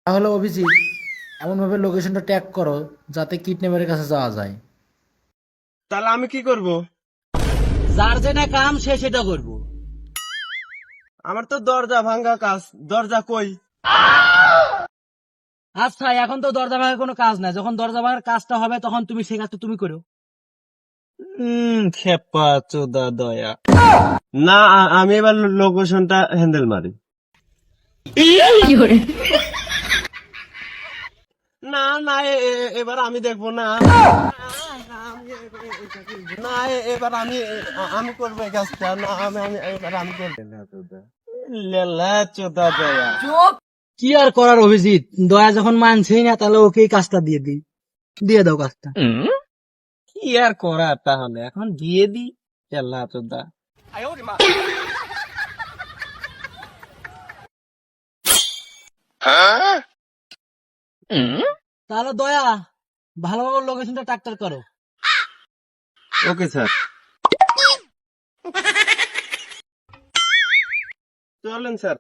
তাহলে অভিজিৎ এমনভাবে লোকেশনটা ট্যাগ করো যাতে কিডন্যাপারের কাছে যাওয়া যায়। তাহলে আমি কি করব? যার যেটা কাম সে সেটা করবো। আমার তো দরজা ভাঙা কাজ, দরজা কই? আচ্ছা এখন তো দরজা ভাঙার কোনো কাজ নাই, যখন দরজা ভাঙার কাজটা হবে তখন তুমি সে কাজটা তুমি করো। খেপা চোদা দয়া। না, আমি এবার লোকেশনটা হ্যান্ডেল মারি। না না, এবার আমি দেখবো না। না, এবার আমি করবো এই কাজটা। না, এবার আমি করবো। লেলা চোদা দয়া। কি আর করার অভিজিৎ, দয়া যখন মানছেই না তাহলে ওকে কাজটা দিয়ে দাও কাজটা। কি আর করার, তাহলে এখন দিয়ে দি। লেলা চোদা। তাহলে দয়া ভালোভাবে লোকেশনটা ট্রাক্টার করো। ওকে স্যার, চলেন স্যার।